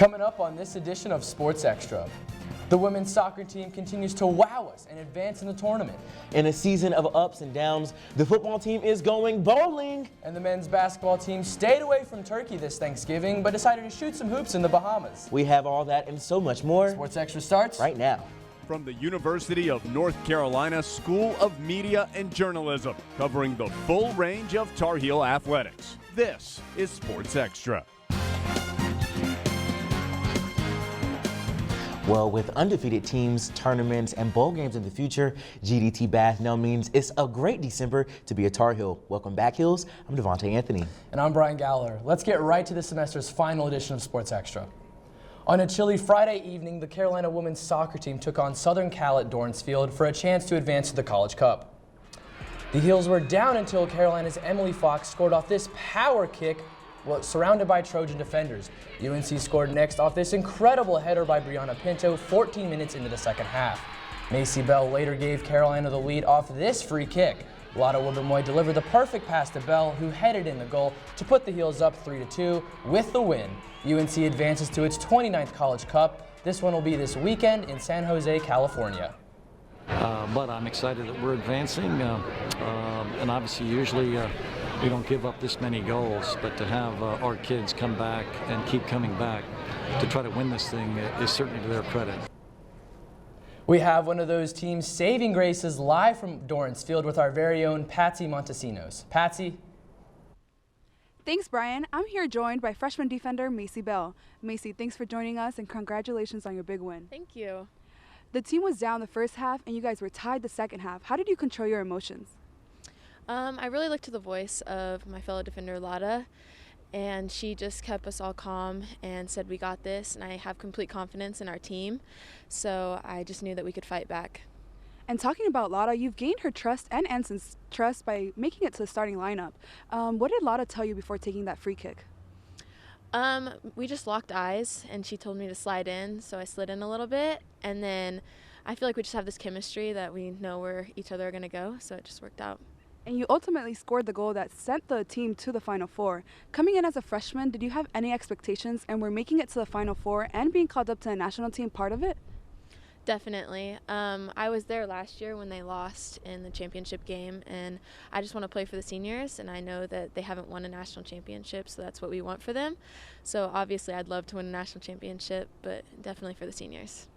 Coming up on this edition of Sports Extra, the women's soccer team continues to wow us and advance in the tournament. In a season of ups and downs, the football team is going bowling. And the men's basketball team stayed away from Turkey this Thanksgiving, but decided to shoot some hoops in the Bahamas. We have all that and so much more. Sports Extra starts right now. From the University of North Carolina School of Media and Journalism, covering the full range of Tar Heel athletics. This is Sports Extra. Well, with undefeated teams, tournaments, and bowl games in the future, GDT Bath now means it's a great December to be a Tar Heel. Welcome back, Heels. I'm Devontae Anthony. And I'm Brian Gallagher. Let's get right to the semester's final edition of Sports Extra. On a chilly Friday evening, the Carolina women's soccer team took on Southern Cal at Dorrance Field for a chance to advance to the College Cup. The Heels were down until Carolina's Emily Fox scored off this power kick surrounded by Trojan defenders. UNC scored next off this incredible header by Brianna Pinto 14 minutes into the second half. Macy Bell later gave Carolina the lead off this free kick. Lotta Wilbermoy delivered the perfect pass to Bell, who headed in the goal to put the Heels up 3-2 with the win. UNC advances to its 29th College Cup. This one will be this weekend in San Jose, California. But I'm excited that we're advancing, and obviously usually we don't give up this many goals, but to have our kids come back and keep coming back to try to win this thing is certainly to their credit. We have one of those teams saving graces live from Dorrance Field with our very own Patsy Montesinos. Patsy? Thanks, Brian. I'm here joined by freshman defender Macy Bell. Macy, thanks for joining us and congratulations on your big win. Thank you. The team was down the first half and you guys were tied the second half. How did you control your emotions? I really looked to the voice of my fellow defender, Lotta, and she just kept us all calm and said, "We got this," and I have complete confidence in our team, so I just knew that we could fight back. And talking about Lotta, you've gained her trust and Anson's trust by making it to the starting lineup. What did Lotta tell you before taking that free kick? We just locked eyes, and she told me to slide in, so I slid in a little bit, and then I feel like we just have this chemistry that we know where each other are going to go, so it just worked out. And you ultimately scored the goal that sent the team to the Final Four. Coming in as a freshman, did you have any expectations, and were making it to the Final Four and being called up to the national team part of it? Definitely. I was there last year when they lost in the championship game, and I just want to play for the seniors, and I know that they haven't won a national championship, so that's what we want for them. So obviously I'd love to win a national championship, but definitely for the seniors.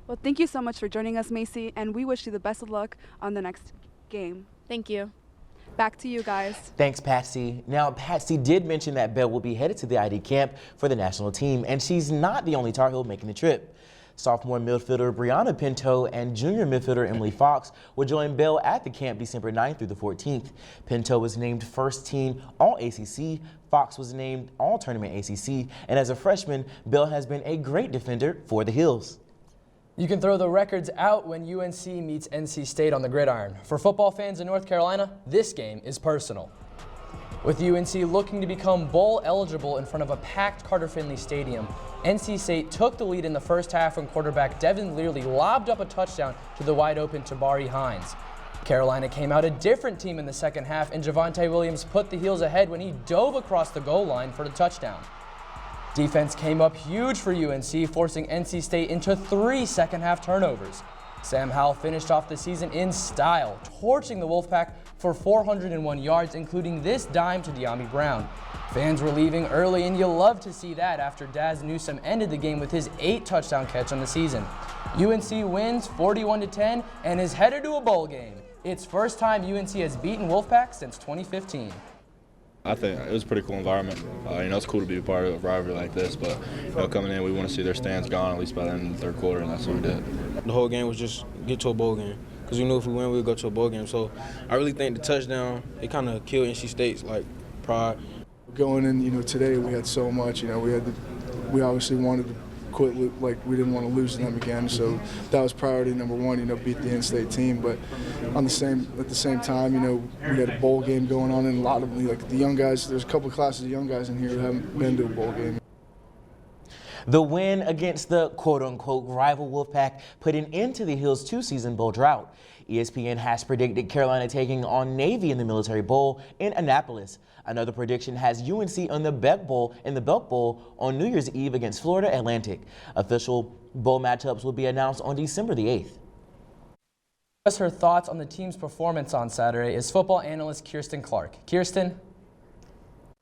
Well, thank you so much for joining us, Macy, and we wish you the best of luck on the next game. Thank you. Back to you guys. Thanks, Patsy. Now, Patsy did mention that Bell will be headed to the ID camp for the national team, and she's not the only Tar Heel making the trip. Sophomore midfielder Brianna Pinto and junior midfielder Emily Fox will join Bell at the camp December 9th through the 14th. Pinto was named first team All-ACC, Fox was named All-Tournament ACC, and as a freshman, Bell has been a great defender for the Heels. You can throw the records out when UNC meets NC State on the gridiron. For football fans in North Carolina, this game is personal. With UNC looking to become bowl eligible in front of a packed Carter Finley Stadium, NC State took the lead in the first half when quarterback Devin Learley lobbed up a touchdown to the wide open Tabari Hines. Carolina came out a different team in the second half, and Javonte Williams put the Heels ahead when he dove across the goal line for the touchdown. Defense came up huge for UNC, forcing NC State into 3 second-half turnovers. Sam Howell finished off the season in style, torching the Wolfpack for 401 yards, including this dime to De'Ami Brown. Fans were leaving early, and you love to see that after Daz Newsome ended the game with his 8th touchdown catch on the season. UNC wins 41-10 and is headed to a bowl game. It's first time UNC has beaten Wolfpack since 2015. I think it was a pretty cool environment. It's cool to be a part of a rivalry like this, but coming in, we want to see their stands gone at least by the end of the third quarter, and that's what we did. The whole game was just get to a bowl game, because we knew if we win, we would go to a bowl game. So I really think the touchdown, it kind of killed NC State's pride. Going in, today we had so much. We obviously wanted to quit. We didn't want to lose to them again. So that was priority number one. Beat the in-state team. But at the same time, we had a bowl game going on, and a lot of the young guys. There's a couple of classes of young guys in here who haven't been to a bowl game. The win against the quote-unquote rival Wolfpack put an end to the Heels' 2-season bowl drought. ESPN has predicted Carolina taking on Navy in the Military Bowl in Annapolis. Another prediction has UNC on the Belk Bowl on New Year's Eve against Florida Atlantic. Official bowl matchups will be announced on December the 8th. Her thoughts on the team's performance on Saturday is football analyst Kirsten Clark. Kirsten?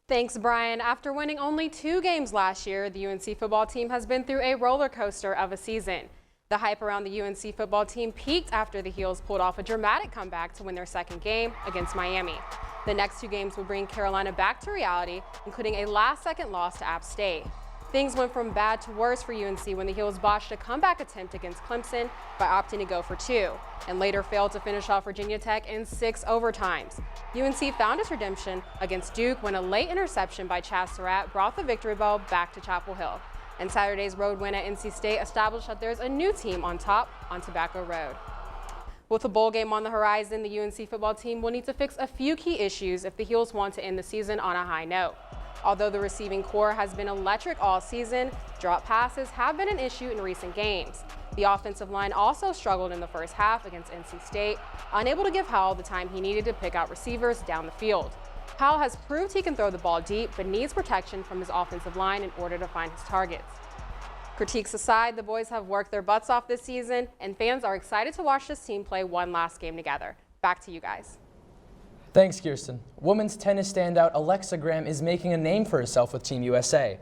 Thanks, Brian. After winning only 2 games last year, the UNC football team has been through a roller coaster of a season. The hype around the UNC football team peaked after the Heels pulled off a dramatic comeback to win their second game against Miami. The next 2 games would bring Carolina back to reality, including a last-second loss to App State. Things went from bad to worse for UNC when the Heels botched a comeback attempt against Clemson by opting to go for 2, and later failed to finish off Virginia Tech in 6 overtimes. UNC found its redemption against Duke when a late interception by Chaz Surratt brought the victory bell back to Chapel Hill. And Saturday's road win at NC State established that there's a new team on top on Tobacco Road. With a bowl game on the horizon, the UNC football team will need to fix a few key issues if the Heels want to end the season on a high note. Although the receiving core has been electric all season, drop passes have been an issue in recent games. The offensive line also struggled in the first half against NC State, unable to give Howell the time he needed to pick out receivers down the field. Howell has proved he can throw the ball deep, but needs protection from his offensive line in order to find his targets. Critiques aside, the boys have worked their butts off this season, and fans are excited to watch this team play one last game together. Back to you guys. Thanks, Kirsten. Women's tennis standout Alexa Graham is making a name for herself with Team USA.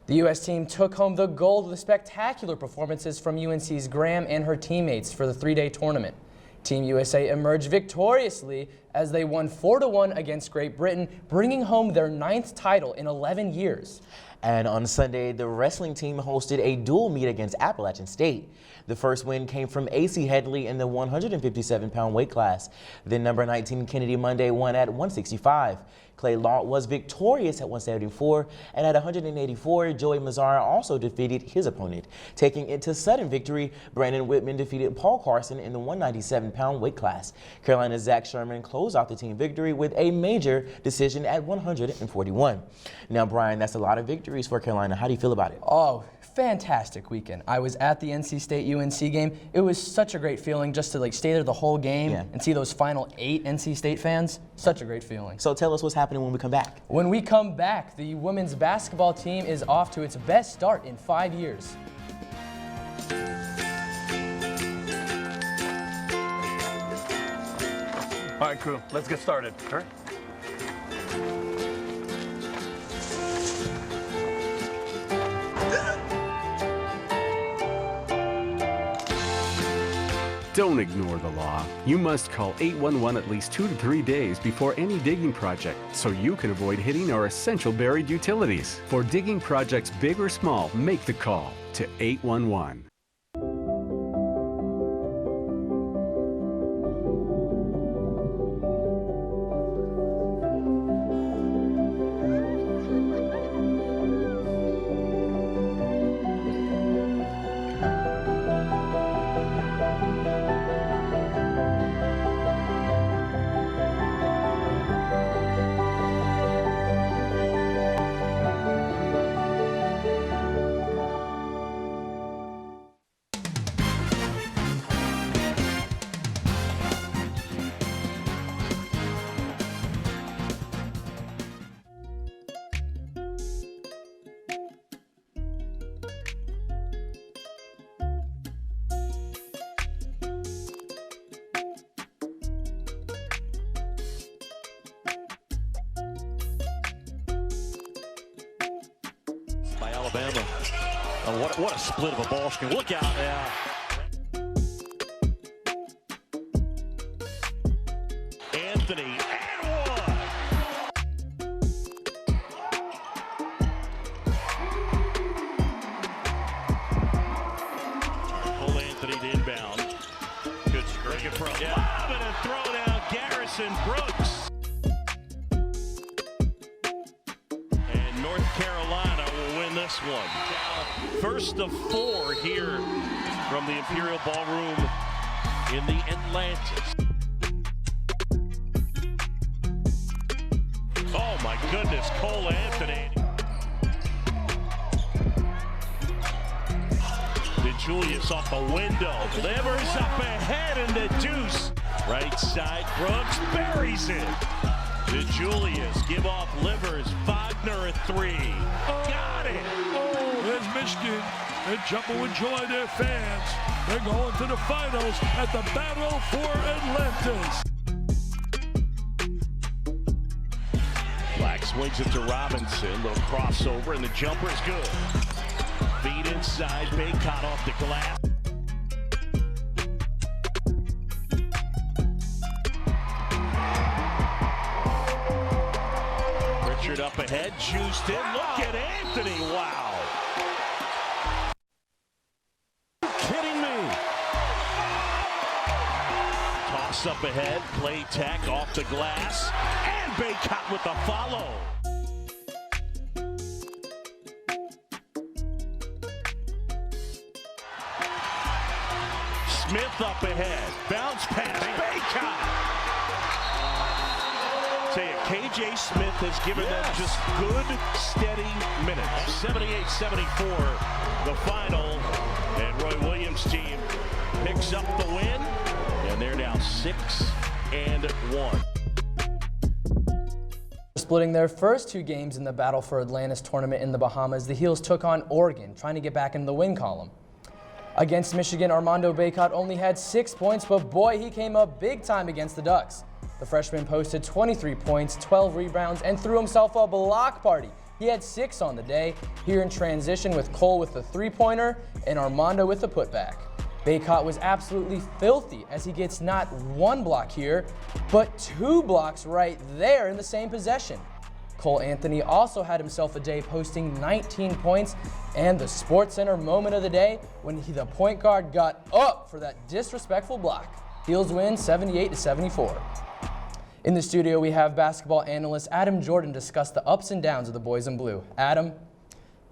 The U.S. team took home the gold with spectacular performances from UNC's Graham and her teammates for the 3-day tournament. Team USA emerged victoriously as they won 4-1 against Great Britain, bringing home their 9th title in 11 years. And on Sunday, the wrestling team hosted a dual meet against Appalachian State. The first win came from AC Headley in the 157-pound weight class. Then number 19 Kennedy Monday won at 165. Clay Law was victorious at 174, and at 184, Joey Mazzara also defeated his opponent. Taking it to sudden victory, Brandon Whitman defeated Paul Carson in the 197-pound weight class. Carolina's Zach Sherman closed out the team victory with a major decision at 141. Now, Brian, that's a lot of victories for Carolina. How do you feel about it? Oh, fantastic weekend. I was at the NC State UNC game. It was such a great feeling just to stay there the whole game and see those final 8 NC State fans. Such a great feeling. So tell us what's happening when we come back. When we come back, the women's basketball team is off to its best start in 5 years. All right, crew, let's get started. All right. Don't ignore the law. You must call 811 at least 2 to 3 days before any digging project so you can avoid hitting our essential buried utilities. For digging projects big or small, make the call to 811. By Alabama. What a split of a ball screen. Look out. Yeah. Anthony and one. Cole Anthony to inbound. Good screen. Lob and a throw down. Garrison Brooks. And North Carolina will win this one. First of 4 here from the Imperial Ballroom in the Atlantis. Oh my goodness, Cole Anthony. Did Julius off the window. Livers up ahead in the deuce. Right side, Brooks buries it. To Julius, give off Livers. Wagner a three. Got it. Oh, there's Michigan. And Jumbo will join their fans. They're going to the finals at the Battle for Atlantis. Black swings it to Robinson. Little crossover, and the jumper is good. Feed inside, Baycott off the glass. Richard up ahead, juiced in. Look at Anthony, wow. Are you kidding me? Toss up ahead, play tech off the glass, and Baycott with the follow. Smith up ahead, bounce pass, Baycott. Say it, KJ Smith has given them just good, steady minutes. 78-74, the final, and Roy Williams' team picks up the win, and they're now 6-1. Splitting their first 2 games in the Battle for Atlantis tournament in the Bahamas, the Heels took on Oregon, trying to get back in the win column. Against Michigan, Armando Baycott only had 6 points, but boy, he came up big time against the Ducks. The freshman posted 23 points, 12 rebounds, and threw himself a block party. He had 6 on the day. Here in transition with Cole with the three-pointer and Armando with the putback. Baycott was absolutely filthy as he gets not 1 block here, but 2 blocks right there in the same possession. Cole Anthony also had himself a day, posting 19 points, and the SportsCenter moment of the day when the point guard got up for that disrespectful block. Heels win 78-74. In the studio, we have basketball analyst Adam Jordan discuss the ups and downs of the boys in blue. Adam?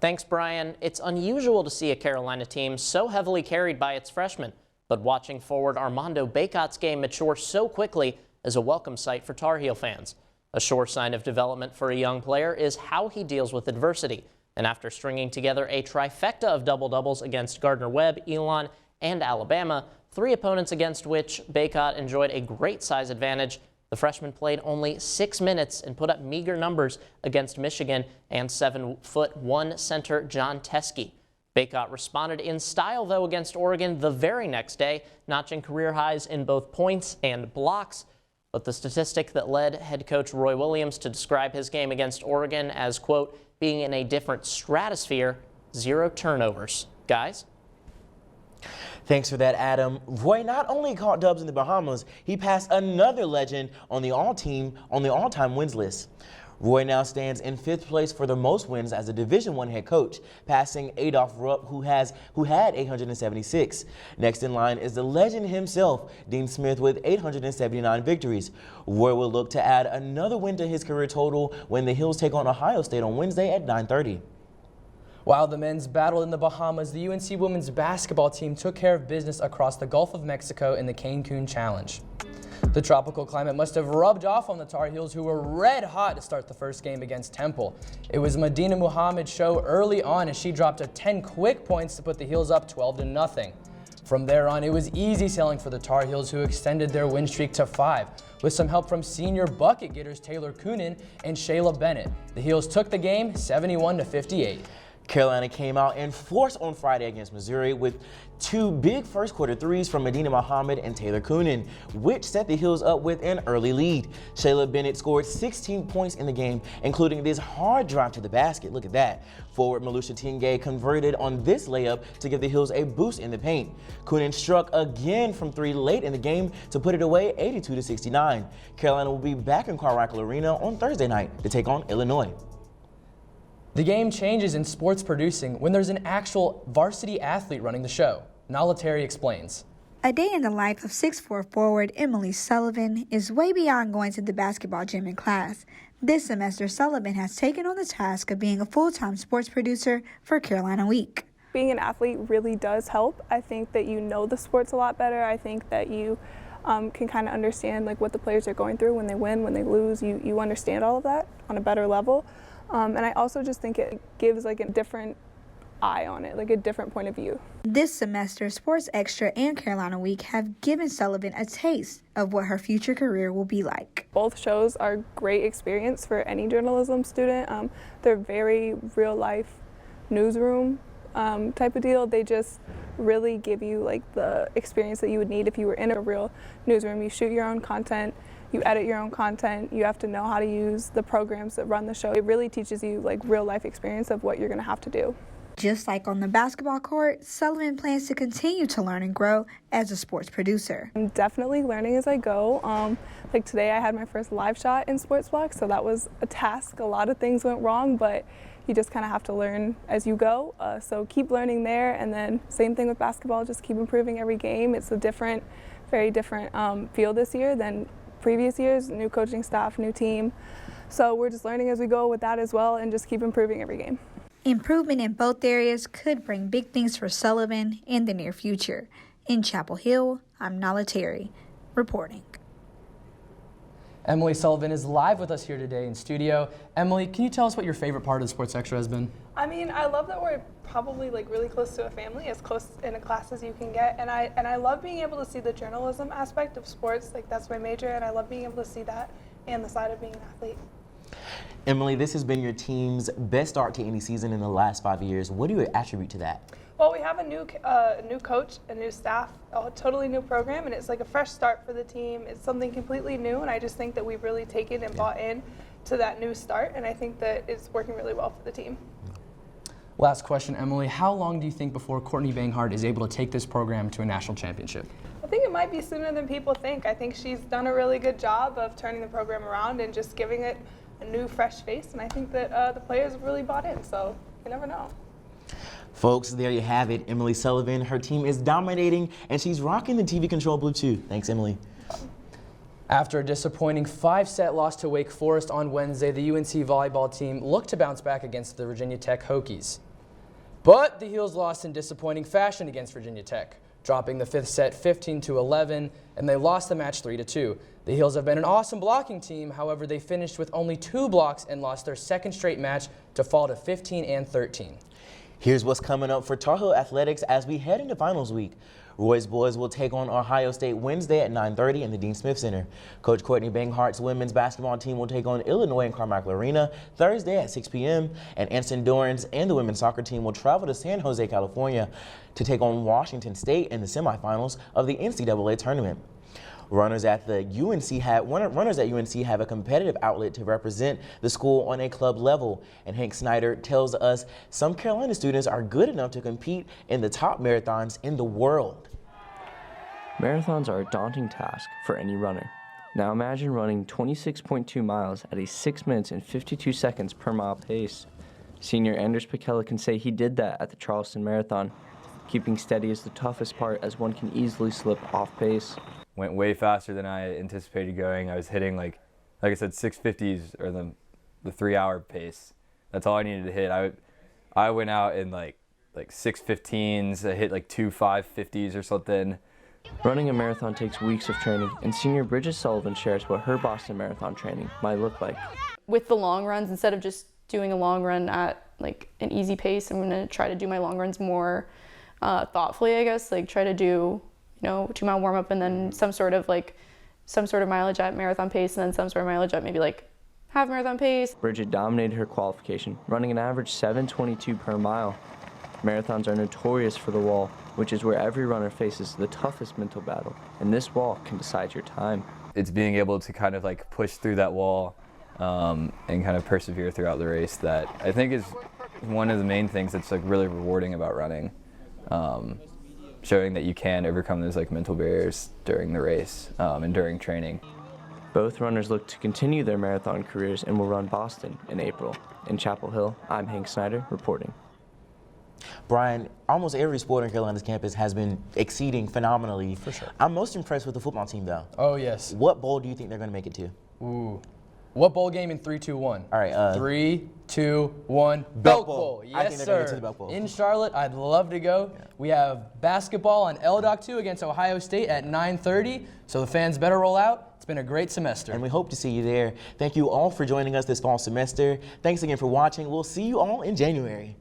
Thanks, Brian. It's unusual to see a Carolina team so heavily carried by its freshmen, but watching forward Armando Baycott's game mature so quickly is a welcome sight for Tar Heel fans. A sure sign of development for a young player is how he deals with adversity. And after stringing together a trifecta of double-doubles against Gardner-Webb, Elon, and Alabama, 3 opponents against which Baycott enjoyed a great size advantage, the freshman played only 6 minutes and put up meager numbers against Michigan and 7'1" center John Teskey. Baycott responded in style, though, against Oregon the very next day, notching career highs in both points and blocks. But the statistic that led head coach Roy Williams to describe his game against Oregon as, quote, being in a different stratosphere, 0 turnovers. Guys? Thanks for that, Adam. Roy not only caught dubs in the Bahamas, he passed another legend on the all-time wins list. Roy now stands in 5th place for the most wins as a Division I head coach, passing Adolph Rupp, who had 876. Next in line is the legend himself, Dean Smith, with 879 victories. Roy will look to add another win to his career total when the Heels take on Ohio State on Wednesday at 9:30. While the men's battled in the Bahamas, the UNC women's basketball team took care of business across the Gulf of Mexico in the Cancun Challenge. The tropical climate must have rubbed off on the Tar Heels, who were red hot to start the first game against Temple. It was Medina Muhammad's show early on as she dropped 10 quick points to put the Heels up 12-0. From there on, it was easy sailing for the Tar Heels, who extended their win streak to 5, with some help from senior bucket getters Taylor Coonan and Shayla Bennett. The Heels took the game 71-58. Carolina came out in force on Friday against Missouri with 2 big first-quarter threes from Medina Muhammad and Taylor Coonan, which set the Heels up with an early lead. Shayla Bennett scored 16 points in the game, including this hard drive to the basket. Look at that. Forward Malusha Tingay converted on this layup to give the Heels a boost in the paint. Coonan struck again from 3 late in the game to put it away 82-69. Carolina will be back in Carmichael Arena on Thursday night to take on Illinois. The game changes in sports producing when there's an actual varsity athlete running the show. Nala Terry explains. A day in the life of 6'4" forward Emily Sullivan is way beyond going to the basketball gym in class. This semester, Sullivan has taken on the task of being a full-time sports producer for Carolina Week. Being an athlete really does help. I think that you know the sports a lot better. I think that you can kind of understand what the players are going through when they win, when they lose. You understand all of that on a better level. And I also just think it gives a different eye on it, like a different point of view. This semester, SportsXtra and Carolina Week have given Sullivan a taste of what her future career will be like. Both shows are great experience for any journalism student. They're very real life newsroom type of deal. They just really give you like the experience that you would need if you were in a real newsroom. You shoot your own content, you edit your own content, you have to know how to use the programs that run the show. It really teaches you like real life experience of what you're going to have to do. Just like on the basketball court, Sullivan plans to continue to learn and grow as a sports producer. I'm definitely learning as I go. Like today I had my first live shot in Sports Block, so that was a task. A lot of things went wrong, but you just kind of have to learn as you go. So keep learning there, and then same thing with basketball, just keep improving every game. It's a different, very different field this year than previous years, new coaching staff, new team. So we're just learning as we go with that as well, and just keep improving every game. Improvement in both areas could bring big things for Sullivan in the near future. In Chapel Hill, I'm Nala Terry, reporting. Emily Sullivan is live with us here today in studio. Emily, can you tell us what your favorite part of SportsXtra has been? I mean, I love that we're probably like really close to a family, as close in a class as you can get, and I love being able to see the journalism aspect of sports. Like that's my major, and I love being able to see that and the side of being an athlete. Emily, this has been your team's best start to any season in the last 5 years. What do you attribute to that? Well, we have a new coach, a new staff, a totally new program, and it's like a fresh start for the team. It's something completely new, and I just think that we've really taken and bought in to that new start, and I think that it's working really well for the team. Last question, Emily. How long do you think before Courtney Banghart is able to take this program to a national championship? I think it might be sooner than people think. I think she's done a really good job of turning the program around and just giving it a new, fresh face, and I think that the players have really bought in, so you never know. Folks, there you have it. Emily Sullivan, her team is dominating, and she's rocking the TV control blue too. Thanks, Emily. After a disappointing 5-set loss to Wake Forest on Wednesday, the UNC volleyball team looked to bounce back against the Virginia Tech Hokies. But the Heels lost in disappointing fashion against Virginia Tech, dropping the 5th set 15-11, and they lost the match 3-2. The Heels have been an awesome blocking team. However, they finished with only 2 blocks and lost their second straight match to fall to 15-13. Here's what's coming up for Tar Heel Athletics as we head into finals week. Roy's boys will take on Ohio State Wednesday at 9:30 in the Dean Smith Center. Coach Courtney Banghart's women's basketball team will take on Illinois in Carmichael Arena Thursday at 6 p.m. And Anson Dorrance and the women's soccer team will travel to San Jose, California to take on Washington State in the semifinals of the NCAA tournament. Runners at UNC have a competitive outlet to represent the school on a club level, and Hank Snyder tells us some Carolina students are good enough to compete in the top marathons in the world. Marathons are a daunting task for any runner. Now imagine running 26.2 miles at a 6 minutes and 52 seconds per mile pace. Senior Anders Pekela can say he did that at the Charleston Marathon. Keeping steady is the toughest part, as one can easily slip off pace. Went way faster than I anticipated going. I was hitting like I said, 650s or the 3-hour pace. That's all I needed to hit. I went out in like 6:15s. I hit like 2 550s or something. Running a marathon takes weeks of training, and senior Bridget Sullivan shares what her Boston Marathon training might look like. With the long runs, instead of just doing a long run at like an easy pace, I'm gonna try to do my long runs more thoughtfully, I guess. Like try to do 2-mile warm up and then some sort of mileage at marathon pace and then some sort of mileage at maybe like half marathon pace. Bridget dominated her qualification, running an average 7:22 per mile. Marathons are notorious for the wall, which is where every runner faces the toughest mental battle, and this wall can decide your time. It's being able to kind of like push through that wall and kind of persevere throughout the race that I think is one of the main things that's like really rewarding about running. Showing that you can overcome those like mental barriers during the race and during training. Both runners look to continue their marathon careers and will run Boston in April. In Chapel Hill, I'm Hank Snyder reporting. Brian, almost every sport on Carolina's campus has been exceeding phenomenally. For sure. I'm most impressed with the football team, though. Oh, yes. What bowl do you think they're going to make it to? Ooh. What bowl game in 3, 2, 1? All right. 3, 2, 1. Belk Bowl. Yes, I think they're sir. going to get to the Belk Bowl. In Charlotte, I'd love to go. Yeah. We have basketball on LDOC 2 against Ohio State at 9:30, so the fans better roll out. It's been a great semester. And we hope to see you there. Thank you all for joining us this fall semester. Thanks again for watching. We'll see you all in January.